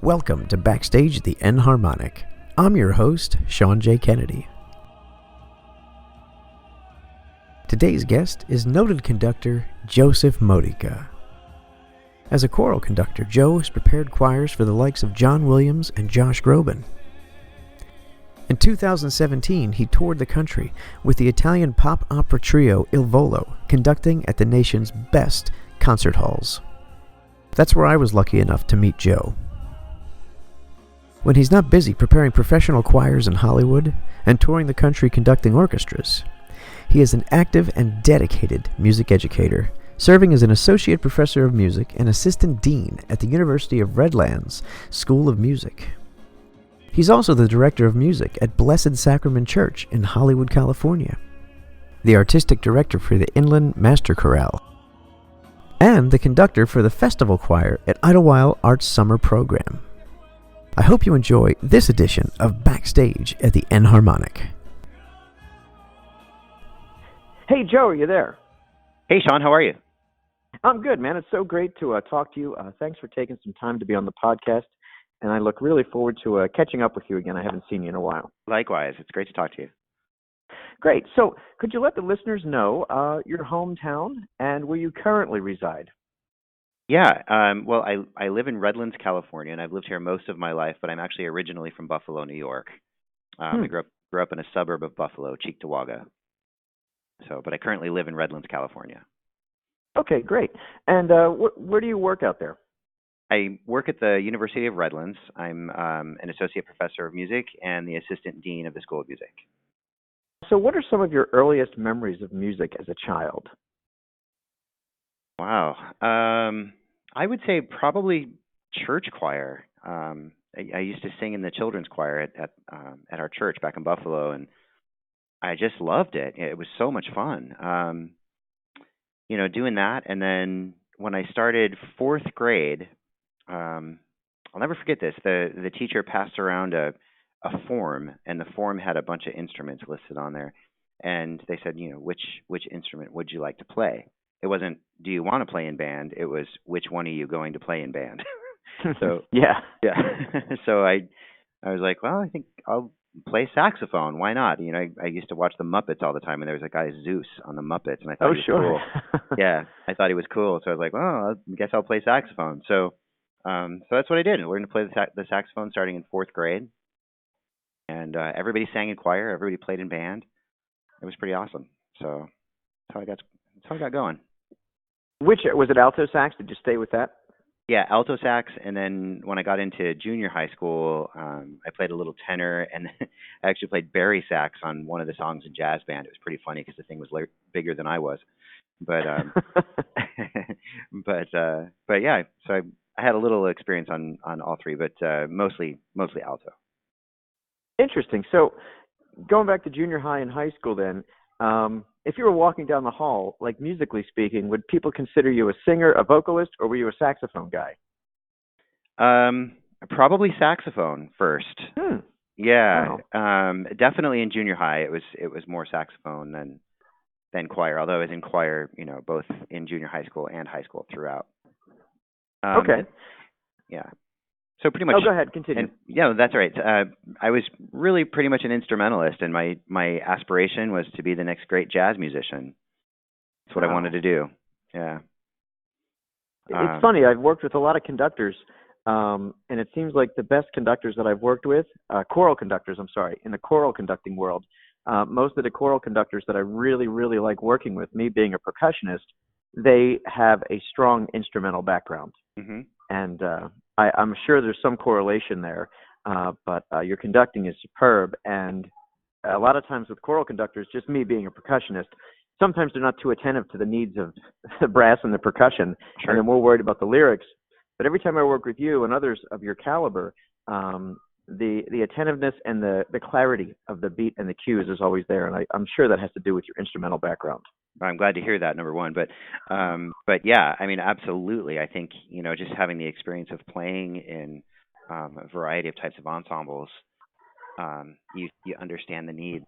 Welcome to Backstage at the Enharmonic. I'm your host, Sean J. Kennedy. Today's guest is noted conductor Joseph Modica. As a choral conductor, Joe has prepared choirs for the likes of John Williams and Josh Groban. In 2017, he toured the country with the Italian pop opera trio Il Volo, conducting at the nation's best concert halls. That's where I was lucky enough to meet Joe. When he's not busy preparing professional choirs in Hollywood and touring the country conducting orchestras, he is an active and dedicated music educator, serving as an associate professor of music and assistant dean at the University of Redlands School of Music. He's also the director of music at Blessed Sacrament Church in Hollywood, California, the artistic director for the Inland Master Chorale, and the conductor for the festival choir at Idyllwild Summer Arts Camp. I hope you enjoy this edition of Backstage at the Enharmonic. Hey, Joe, are you there? Hey, Sean, how are you? I'm good, man. It's so great to talk to you. Thanks for taking some time to be on the podcast, and I look really forward to catching up with you again. I haven't seen you in a while. Likewise. It's great to talk to you. Great. So could you let the listeners know your hometown and where you currently reside? Yeah, well, I live in Redlands, California, and I've lived here most of my life, but I'm actually originally from Buffalo, New York. I grew up in a suburb of Buffalo, Cheektowaga. But I currently live in Redlands, California. Okay, great. And where do you work out there? I work at the University of Redlands. I'm an associate professor of music and the assistant dean of the School of Music. So what are some of your earliest memories of music as a child? Wow. I would say probably church choir. I used to sing in the children's choir at our church back in Buffalo, and I just loved it. It was so much fun. Doing that. And then when I started fourth grade, I'll never forget this. The teacher passed around a form, and the form had a bunch of instruments listed on there. And they said, which instrument would you like to play? It wasn't, do you want to play in band? It was, which one are you going to play in band? So yeah. So I was like, well, I think I'll play saxophone. Why not? I used to watch the Muppets all the time, and there was a guy Zeus on the Muppets, and I thought he was cool. Yeah, I thought he was cool. So I was like, well, I guess I'll play saxophone. So that's what I did. I learned to play the saxophone starting in fourth grade, and everybody sang in choir. Everybody played in band. It was pretty awesome. So that's how I got going. Which was it? Alto sax? Did you stay with that? Yeah, alto sax, and then when I got into junior high school, I played a little tenor, and I actually played bari sax on one of the songs in jazz band. It was pretty funny because the thing was bigger than I was, but but yeah. So I had a little experience on all three, but mostly alto. Interesting. So going back to junior high and high school, then. If you were walking down the hall, like musically speaking, would people consider you a singer, a vocalist, or were you a saxophone guy? Probably saxophone first. Yeah. Wow. Definitely in junior high, it was more saxophone than choir. Although I was in choir, both in junior high school and high school throughout. Okay. Yeah. So pretty much. Oh, go ahead. Continue. Yeah, that's right. I was really pretty much an instrumentalist, and my aspiration was to be the next great jazz musician. That's what I wanted to do. Yeah. It's funny. I've worked with a lot of conductors, and it seems like the best conductors that I've worked with, choral conductors, in the choral conducting world, most of the choral conductors that I really, really like working with, me being a percussionist, they have a strong instrumental background. Mm-hmm. And I'm sure there's some correlation there, but your conducting is superb. And a lot of times with choral conductors, just me being a percussionist, sometimes they're not too attentive to the needs of the brass and the percussion, and they're more worried about the lyrics. But every time I work with you and others of your caliber, the attentiveness and the clarity of the beat and the cues is always there. And I'm sure that has to do with your instrumental background. I'm glad to hear that, number one. But yeah, absolutely. I think, just having the experience of playing in a variety of types of ensembles, you understand the needs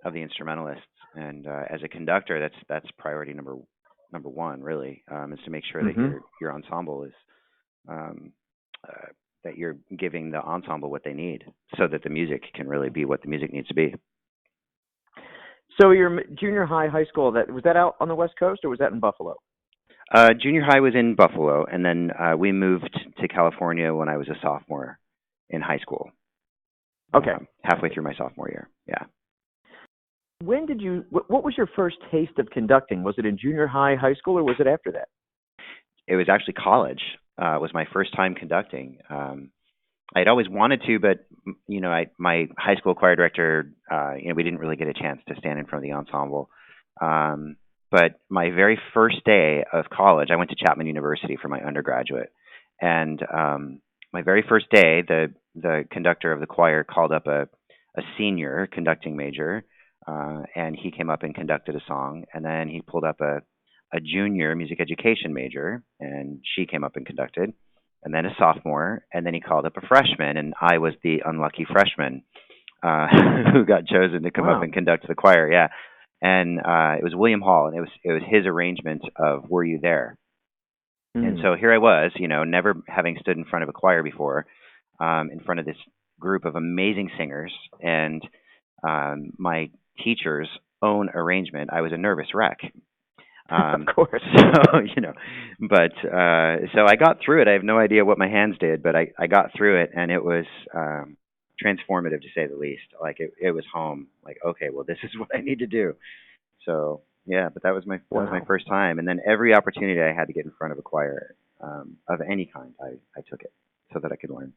of the instrumentalists. And as a conductor, that's priority number one, really, is to make sure that your ensemble is that you're giving the ensemble what they need, so that the music can really be what the music needs to be. So your junior high school, was that out on the West Coast or was that in Buffalo? Junior high was in Buffalo, and then we moved to California when I was a sophomore in high school. Okay. Halfway through my sophomore year, yeah. When did you, what was your first taste of conducting? Was it in junior high school, or was it after that? It was actually college. Was my first time conducting. I'd always wanted to, but my high school choir director, we didn't really get a chance to stand in front of the ensemble. But my very first day of college, I went to Chapman University for my undergraduate, and my very first day, the conductor of the choir called up a senior conducting major, and he came up and conducted a song, and then he pulled up a junior music education major, and she came up and conducted, and then a sophomore, and then he called up a freshman, and I was the unlucky freshman who got chosen to come up and conduct the choir. Yeah, and it was William Hall, and it was his arrangement of "Were You There?" And so here I was, never having stood in front of a choir before, in front of this group of amazing singers, and my teacher's own arrangement. I was a nervous wreck. Of course. But so I got through it. I have no idea what my hands did, but I got through it, and it was transformative, to say the least. Like it was home. Like, okay, well, this is what I need to do. So yeah, but that was my first time, and then every opportunity I had to get in front of a choir of any kind, I took it so that I could learn.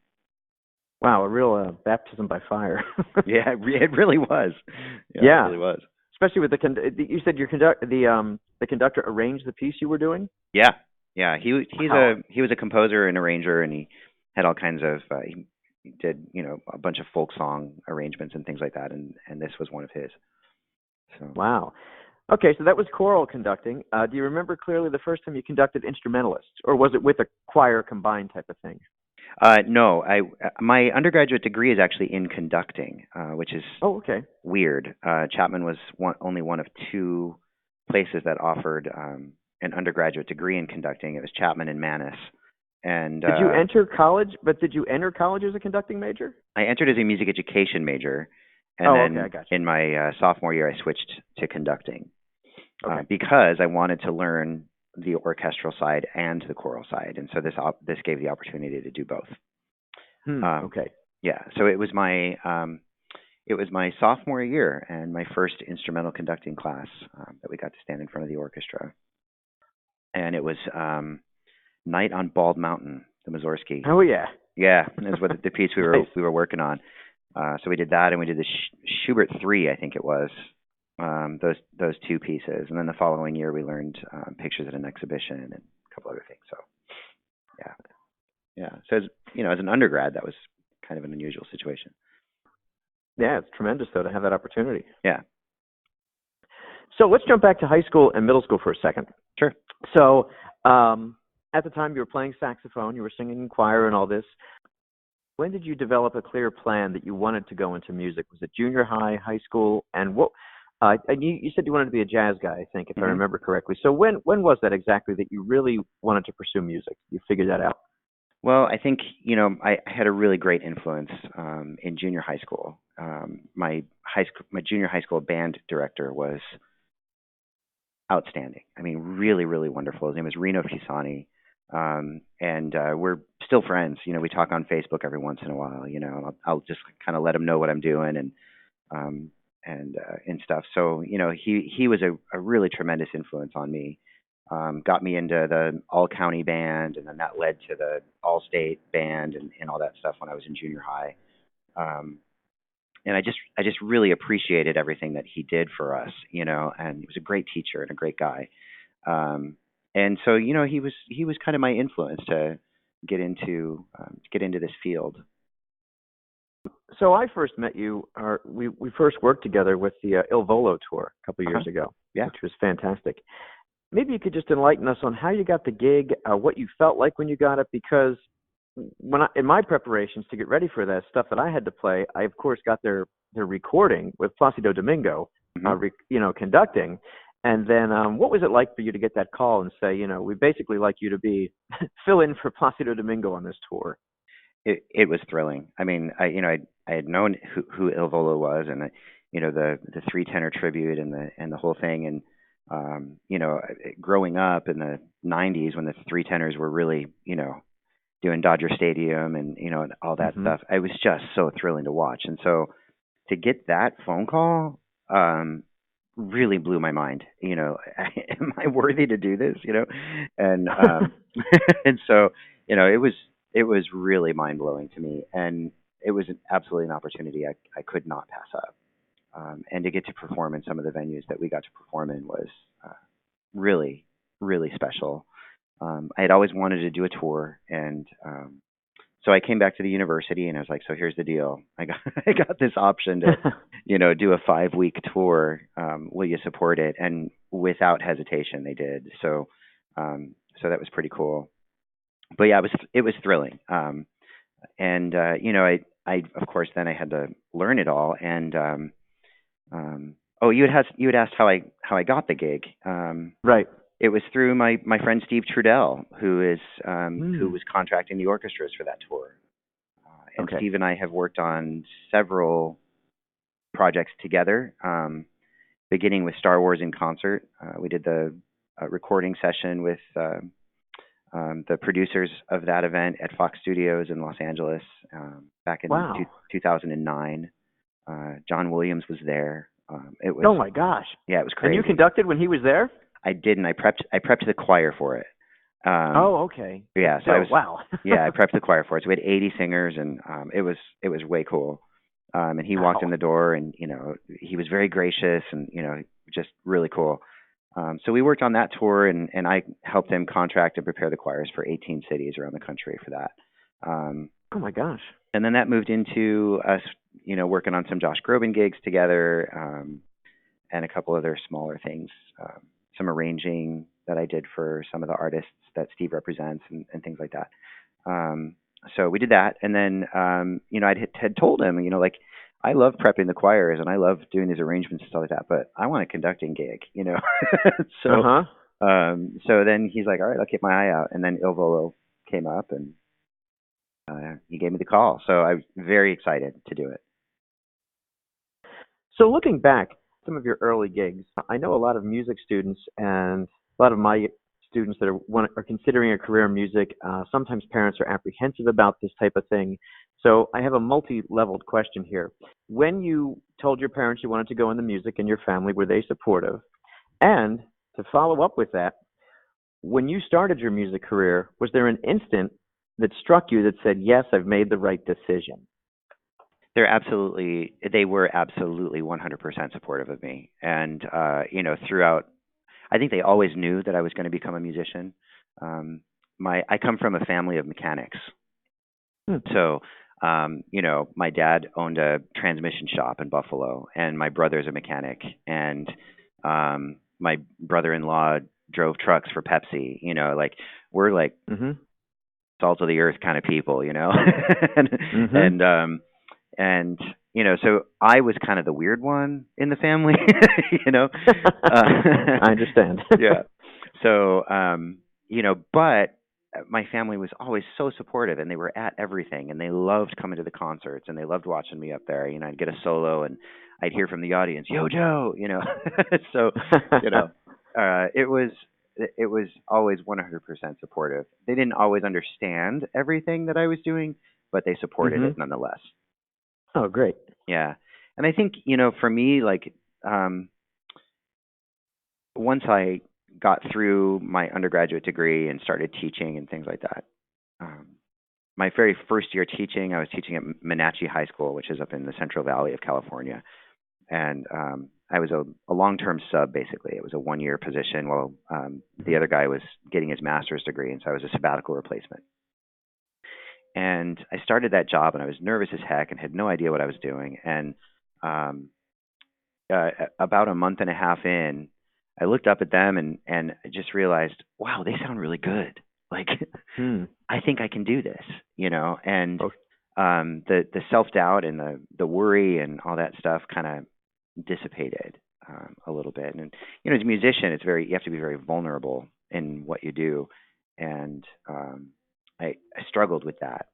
Wow, a real baptism by fire. Yeah, it really was. Yeah, it really was. Especially with you said the conductor arranged the piece you were doing. Yeah. He was a composer and arranger, and he had all kinds of he did a bunch of folk song arrangements and things like that, and this was one of his. So. Wow. Okay, so that was choral conducting. Do you remember clearly the first time you conducted instrumentalists, or was it with a choir combined type of thing? No, my undergraduate degree is actually in conducting, which is weird. Chapman was only one of two places that offered an undergraduate degree in conducting. It was Chapman and Mannes. And did you enter college? But did you enter college as a conducting major? I entered as a music education major, and then in my sophomore year, I switched to conducting because I wanted to learn the orchestral side and the choral side, and so this gave the opportunity to do both. Yeah, so it was my sophomore year and my first instrumental conducting class that we got to stand in front of the orchestra, and it was Night on Bald Mountain, the Mussorgsky. Oh yeah, that's what the piece we were working on. So we did that, and we did the Schubert 3, I think it was. Those two pieces, and then the following year we learned pictures at an exhibition and a couple other things. So, yeah. So as an undergrad, that was kind of an unusual situation. Yeah, it's tremendous though to have that opportunity. Yeah. So let's jump back to high school and middle school for a second. Sure. So at the time you were playing saxophone, you were singing in choir and all this. When did you develop a clear plan that you wanted to go into music? Was it junior high, high school, and what? And you said you wanted to be a jazz guy, I think, if I remember correctly. So when was that exactly that you really wanted to pursue music? You figured that out? Well, I think, I had a really great influence in junior high school. My junior high school band director was outstanding. I mean, really, really wonderful. His name was Reno Pisani. And we're still friends. We talk on Facebook every once in a while. I'll just kind of let him know what I'm doing and stuff. So he was a really tremendous influence on me. Got me into the all county band, and then that led to the all state band and all that stuff when I was in junior high. And I just really appreciated everything that he did for us. And he was a great teacher and a great guy. And so, he was kind of my influence to get into this field. So I first met you, we first worked together with the Il Volo tour a couple of years ago, which was fantastic. Maybe you could just enlighten us on how you got the gig, what you felt like when you got it, because in my preparations to get ready for that stuff that I had to play, I of course got their recording with Placido Domingo, conducting. And then what was it like for you to get that call and say, we basically like you to be fill in for Placido Domingo on this tour? it was thrilling. I mean, I had known who Il Volo was, and the three tenor tribute and the whole thing, and growing up in the '90s when the three tenors were really doing Dodger Stadium and and all that stuff, it was just so thrilling to watch. And so to get that phone call really blew my mind. Am I worthy to do this? And and so it was really mind blowing to me, and it was absolutely an opportunity I could not pass up. And to get to perform in some of the venues that we got to perform in was really, really special. I had always wanted to do a tour, and so I came back to the university, and I was like, so here's the deal. I got this option to, do a 5-week tour. Will you support it? And without hesitation, they did. So that was pretty cool. But yeah, it was thrilling. And I of course then I had to learn it all. And you had asked how I got the gig. Right. It was through my friend Steve Trudell, who was contracting the orchestras for that tour. And Okay. Steve and I have worked on several projects together, beginning with Star Wars in Concert. We did the recording session with the producers of that event at Fox Studios in Los Angeles back in 2009. John Williams was there. It was, oh my gosh! Yeah, it was crazy. And you conducted when he was there? I didn't. I prepped the choir for it. Okay. Yeah. So wow. I prepped the choir for it. So we had 80 singers, and it was way cool. And he walked in the door, and he was very gracious, and just really cool. So we worked on that tour, and I helped them contract and prepare the choirs for 18 cities around the country for that. Oh my gosh. And then that moved into us, working on some Josh Groban gigs together, and a couple other smaller things, some arranging that I did for some of the artists that Steve represents and things like that. So we did that. And then, I had told him, I love prepping the choirs and I love doing these arrangements and stuff like that, but I want a conducting gig, So, so then he's like, all right, I'll keep my eye out. And then Il Volo came up, and he gave me the call. So I was very excited to do it. So looking back, some of your early gigs, I know a lot of music students and a lot of my students that are considering a career in music. Sometimes parents are apprehensive about this type of thing. So I have a multi-leveled question here. When you told your parents you wanted to go into music and your family, were they supportive? And to follow up with that, when you started your music career, was there an instant that struck you that said, yes, I've made the right decision? They were absolutely 100% supportive of me. And, throughout, I think they always knew that I was going to become a musician. I come from a family of mechanics. So, my dad owned a transmission shop in Buffalo, and my brother's a mechanic, and my brother-in-law drove trucks for Pepsi. We're like salt of the earth kind of people, and so I was kind of the weird one in the family, I understand. Yeah. So, but my family was always so supportive, and they were at everything, and they loved coming to the concerts, and they loved watching me up there. I'd get a solo, and I'd hear from the audience, "Yo, Joe," So, it was always 100% supportive. They didn't always understand everything that I was doing, but they supported it nonetheless. Oh, great. Yeah. And I think, for me, once I got through my undergraduate degree and started teaching and things like that, my very first year teaching, I was teaching at Menachie High School, which is up in the Central Valley of California. And I was a long-term sub, basically. It was a 1-year position while the other guy was getting his master's degree, and so I was a sabbatical replacement. And I started that job, and I was nervous as heck and had no idea what I was doing. And about a month and a half in, I looked up at them and I just realized, wow, they sound really good. I think I can do this, And the self-doubt and the worry and all that stuff kind of dissipated a little bit. And as a musician, you have to be very vulnerable in what you do, and I struggled with that.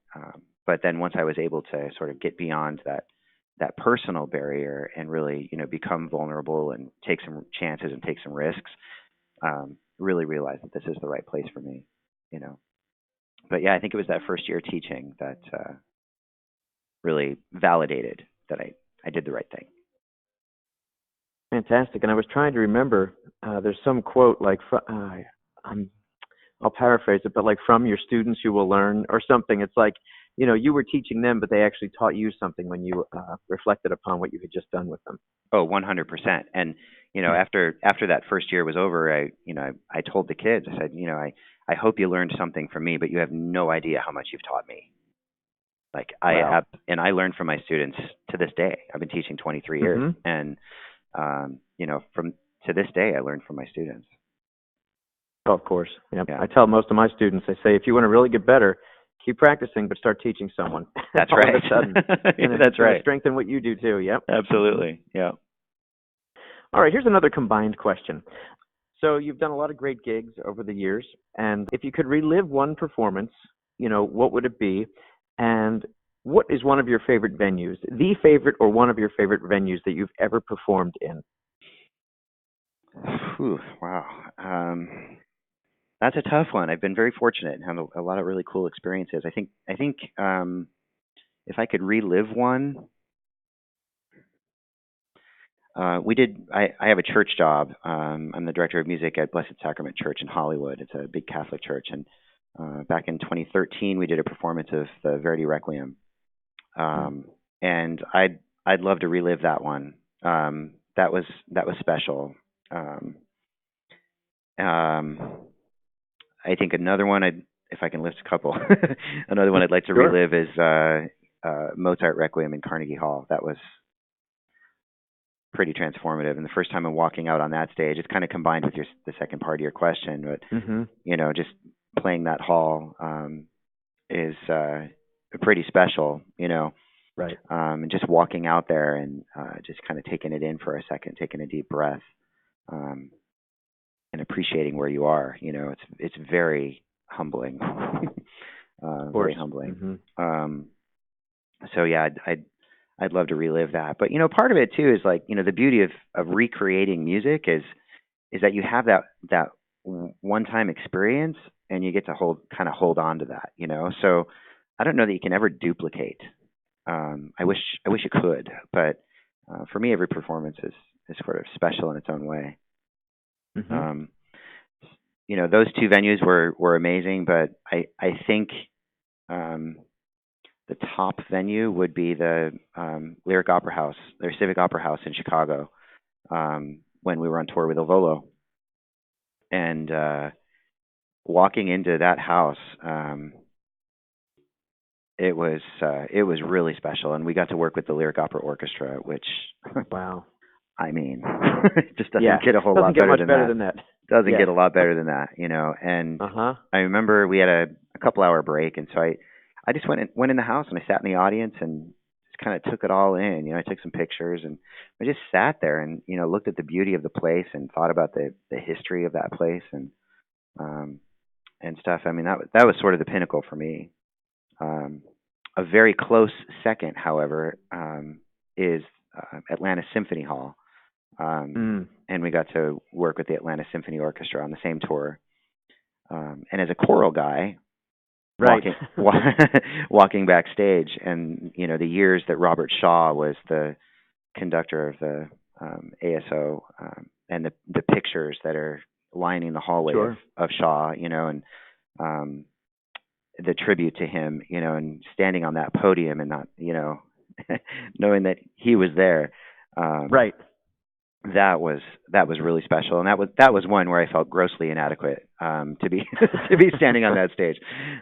But then once I was able to sort of get beyond that personal barrier and really, become vulnerable and take some chances and take some risks, really realized that this is the right place for me, you know. But yeah, I think it was that first year teaching that really validated that I did the right thing. Fantastic. And I was trying to remember, there's some quote like, I'll paraphrase it, but like, from your students you will learn, or something. It's like, you were teaching them, but they actually taught you something when you reflected upon what you had just done with them. Oh, 100%. And, after that first year was over, I told the kids, I said, I hope you learned something from me, but you have no idea how much you've taught me. Like Wow. I learned from my students to this day. I've been teaching 23 years, and from to this day, I learned from my students. Oh, of course. Yep. Yeah. I tell most of my students, I say, if you want to really get better, keep practicing, but start teaching someone. That's All right. Of a sudden, That's right. Strengthen what you do too. Yep. Absolutely. Yeah. All right. Here's another combined question. So you've done a lot of great gigs over the years, and if you could relive one performance, what would it be? And what is one of your favorite venues, the favorite or one of your favorite venues that you've ever performed in? Whew, wow. That's a tough one. I've been very fortunate and had a lot of really cool experiences. I think if I could relive one, I have a church job. I'm the director of music at Blessed Sacrament Church in Hollywood. It's a big Catholic church, and back in 2013, we did a performance of the Verdi Requiem, and I'd love to relive that one. That was special. I think another one, if I can list a couple, another one I'd like to Sure. relive is Mozart Requiem in Carnegie Hall. That was pretty transformative. And the first time I'm walking out on that stage, it's kind of combined with the second part of your question, but just playing that hall is pretty special, Right. and just walking out there and just kind of taking it in for a second, taking a deep breath, and appreciating where you are. It's very humbling, very humbling. So yeah, I'd love to relive that. But part of it too is like the beauty of recreating music is that you have that one-time experience and you get to hold on to that. So I don't know that you can ever duplicate. I wish you could, but for me, every performance is sort of special in its own way. Those two venues were amazing, but I think the top venue would be the Lyric Opera House, their Civic Opera House in Chicago, when we were on tour with Il Volo. And walking into that house, it was really special, and we got to work with the Lyric Opera Orchestra, which wow. I mean, it just doesn't get a whole lot better than that. Doesn't get a lot better than that, And I remember we had a couple-hour break, and so I just went in the house and I sat in the audience and just kind of took it all in. I took some pictures and I just sat there and looked at the beauty of the place and thought about the history of that place and stuff. I mean, that was sort of the pinnacle for me. A very close second, however, is Atlanta Symphony Hall. And we got to work with the Atlanta Symphony Orchestra on the same tour. And as a choral guy, right, walking backstage, and the years that Robert Shaw was the conductor of the ASO, and the pictures that are lining the hallway of Shaw, and the tribute to him, and standing on that podium and not, knowing that he was there. Right. That was really special, and that was one where I felt grossly inadequate to be standing on that stage,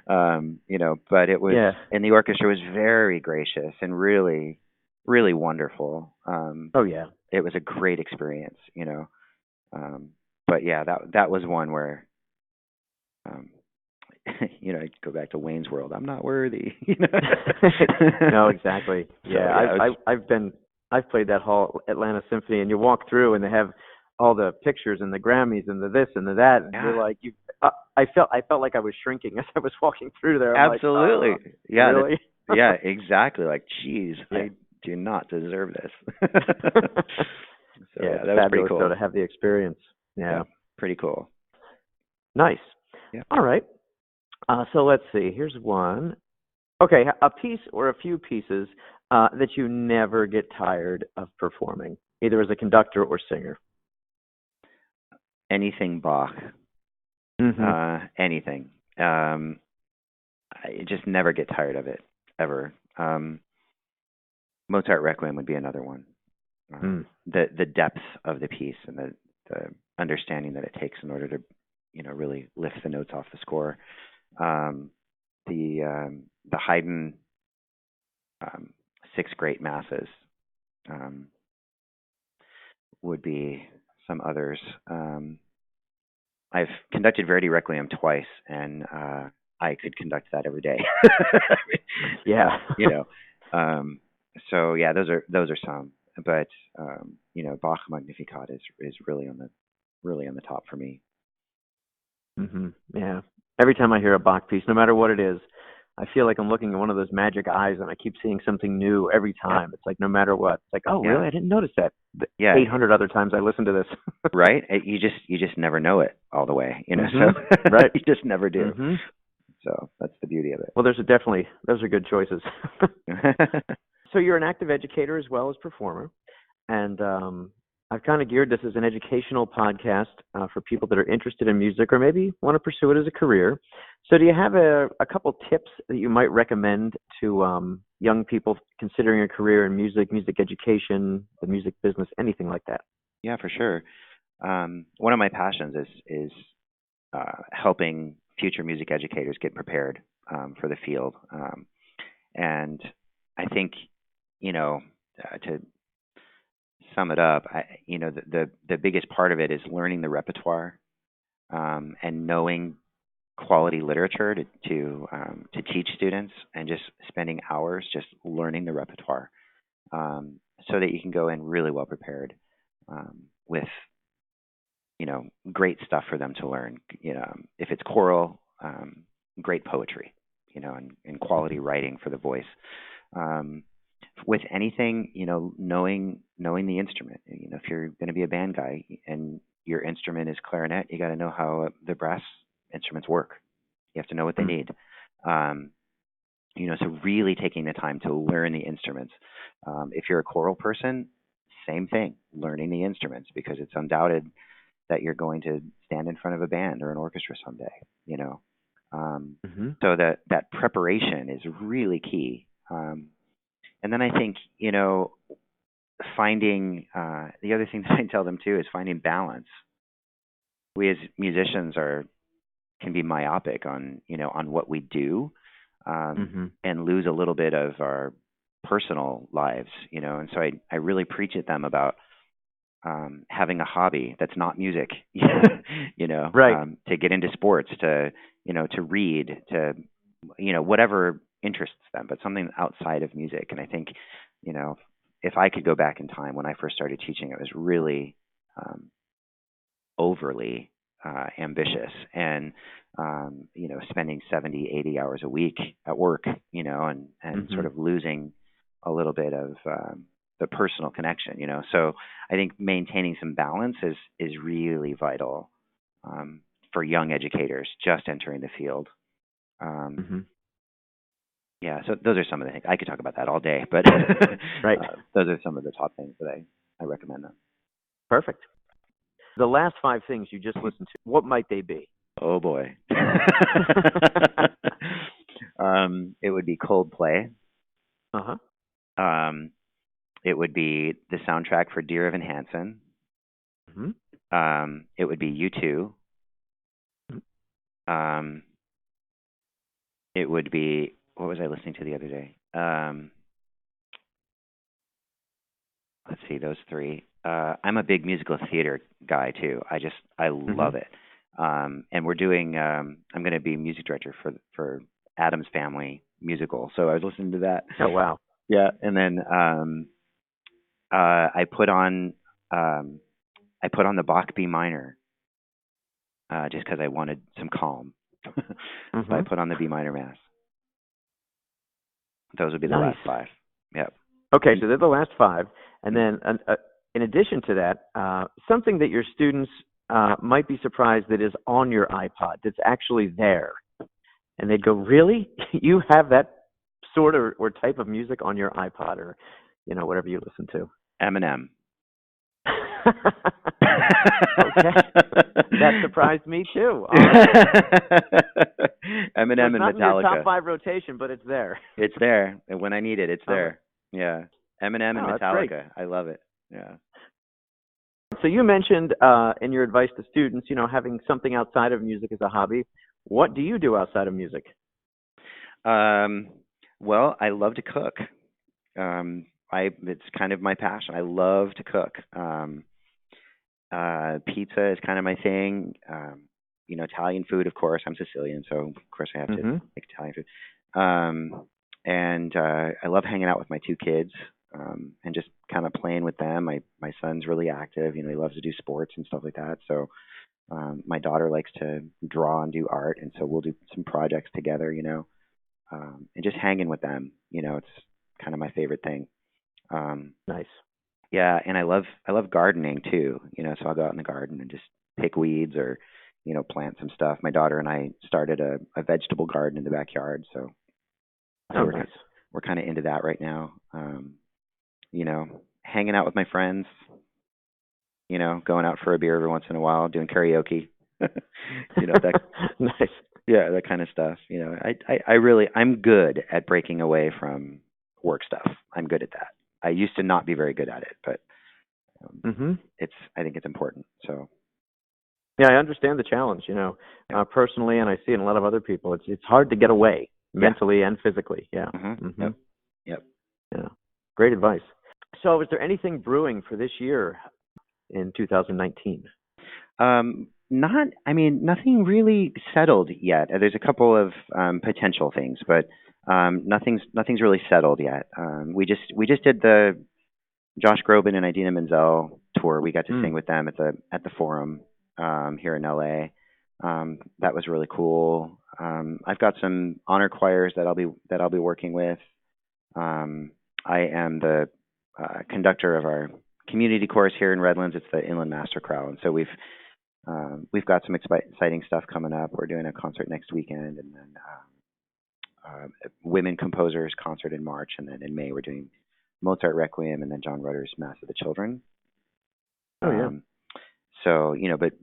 But it was, and the orchestra was very gracious and really, really wonderful. It was a great experience, But yeah, that was one where, I go back to Wayne's World. I'm not worthy. No, exactly. Yeah, I've played that hall, Atlanta Symphony, and you walk through and they have all the pictures and the Grammys and the this and the that, and Yeah. you're like, I felt like I was shrinking as I was walking through there. I'm Absolutely. like, Yeah. really? Yeah, exactly. Like, geez, Yeah. I do not deserve this. So, yeah, that was pretty fabulous cool. though to have the experience. Yeah. Pretty cool. Nice. Yeah. All right. So let's see. Here's one. Okay, a piece or a few pieces that you never get tired of performing, either as a conductor or singer. Anything Bach. Mm-hmm. Anything. I just never get tired of it, ever. Mozart Requiem would be another one. The depth of the piece and the understanding that it takes in order to, really lift the notes off the score. The Haydn Six Great Masses would be some others. I've conducted Verdi Requiem twice, and I could conduct that every day. Yeah. So yeah, those are some. But Bach Magnificat is really on the top for me. Mm-hmm. Yeah. Every time I hear a Bach piece, no matter what it is, I feel like I'm looking at one of those magic eyes, and I keep seeing something new every time. Yeah. It's like no matter what, it's like, oh, really? I didn't notice that. 800 other times I listened to this. Right? You just never know it all the way, Mm-hmm. So right. You just never do. Mm-hmm. So that's the beauty of it. Well, those are good choices. So you're an active educator as well as performer, and I've kind of geared this as an educational podcast for people that are interested in music or maybe want to pursue it as a career. So do you have a couple tips that you might recommend to young people considering a career in music education, the music business, anything like that? Yeah, for sure. One of my passions is helping future music educators get prepared for the field. And I think, to sum it up, the biggest part of it is learning the repertoire and knowing quality literature to teach students, and just spending hours just learning the repertoire so that you can go in really well prepared with great stuff for them to learn. If it's choral, great poetry, and quality writing for the voice. With anything, knowing the instrument. If you're going to be a band guy and your instrument is clarinet, you got to know how the brass instruments work. You have to know what they need. So really taking the time to learn the instruments. If you're a choral person, same thing, learning the instruments, because it's undoubted that you're going to stand in front of a band or an orchestra someday. So that preparation is really key. And then I think, finding, the other thing that I tell them too is finding balance. We as musicians can be myopic on what we do, and lose a little bit of our personal lives, and so I really preach at them about having a hobby that's not music, right. To get into sports, to read, to, whatever interests them, but something outside of music. And I think, if I could go back in time when I first started teaching, it was really overly ambitious, and spending 70, 80 hours a week at work, and sort of losing a little bit of the personal connection, So I think maintaining some balance is really vital for young educators just entering the field. Yeah, so those are some of the things. I could talk about that all day, but right. Those are some of the top things that I recommend them. Perfect. The last 5 things you just listened to, what might they be? Oh, boy. It would be Coldplay. Uh-huh. It would be the soundtrack for Dear Evan Hansen. It would be U2. It would be, what was I listening to the other day? Let's see, those 3. I'm a big musical theater guy too. I love it. And we're doing, I'm going to be music director for Addams Family musical. So I was listening to that. Oh, wow. Yeah. And then I put on I put on the Bach B minor just because I wanted some calm. So I put on the B minor Mass. Those would be the last 5. Yep. Okay, so they're the last 5. And then in addition to that, something that your students might be surprised that is on your iPod, that's actually there. And they'd go, really? You have that sort or type of music on your iPod or, whatever you listen to? Eminem. Okay. That surprised me too. Eminem and Metallica. Not in your top 5 rotation, but it's there. It's there. And when I need it, it's there. Yeah. Eminem and Metallica. I love it. Yeah. So you mentioned in your advice to students, having something outside of music as a hobby. What do you do outside of music? Well, I love to cook. It's kind of my passion. I love to cook. Pizza is kind of my thing. Italian food, of course. I'm Sicilian, so of course I have to make Italian food. And I love hanging out with my 2 kids and just kind of playing with them. My son's really active. He loves to do sports and stuff like that. So my daughter likes to draw and do art, and so we'll do some projects together. And just hanging with them. It's kind of my favorite thing. Nice. Yeah, and I love gardening too. So I'll go out in the garden and just pick weeds or plant some stuff. My daughter and I started a vegetable garden in the backyard, so nice. We're kind of into that right now. Hanging out with my friends. Going out for a beer every once in a while, doing karaoke. That nice. Yeah, that kind of stuff. I'm good at breaking away from work stuff. I'm good at that. I used to not be very good at it, but I think it's important. So. Yeah, I understand the challenge, personally, and I see it in a lot of other people. It's hard to get away mentally and physically. Yeah. Yep. Yeah. Great advice. So is there anything brewing for this year in 2019? Nothing really settled yet. There's a couple of potential things, but nothing's really settled yet. We just did the Josh Groban and Idina Menzel tour. We got to sing with them at the Forum here in LA. That was really cool. I've got some honor choirs that I'll be working with. I am the conductor of our community chorus here in Redlands. It's the Inland Master Chorale, and so we've got some exciting stuff coming up. We're doing a concert next weekend, and then Women Composers concert in March, and then in May we're doing Mozart Requiem and then John Rutter's Mass of the Children. Oh yeah. So but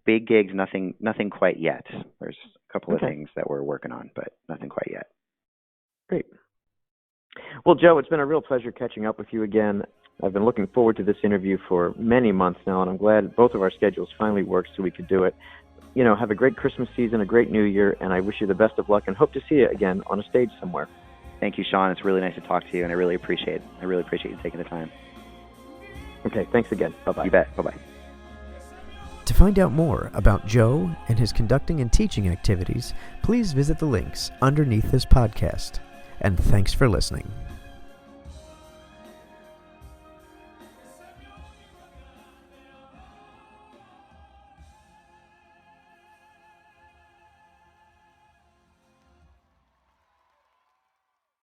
big gigs, nothing quite yet. There's a couple of things that we're working on, but nothing quite yet. Great. Well, Joe, it's been a real pleasure catching up with you again. I've been looking forward to this interview for many months now, and I'm glad both of our schedules finally worked so we could do it. Have a great Christmas season, a great New Year, and I wish you the best of luck and hope to see you again on a stage somewhere. Thank you, Sean. It's really nice to talk to you, and I really appreciate you taking the time. Okay, thanks again. Bye-bye. You bet. Bye-bye. To find out more about Joe and his conducting and teaching activities, please visit the links underneath this podcast. And thanks for listening.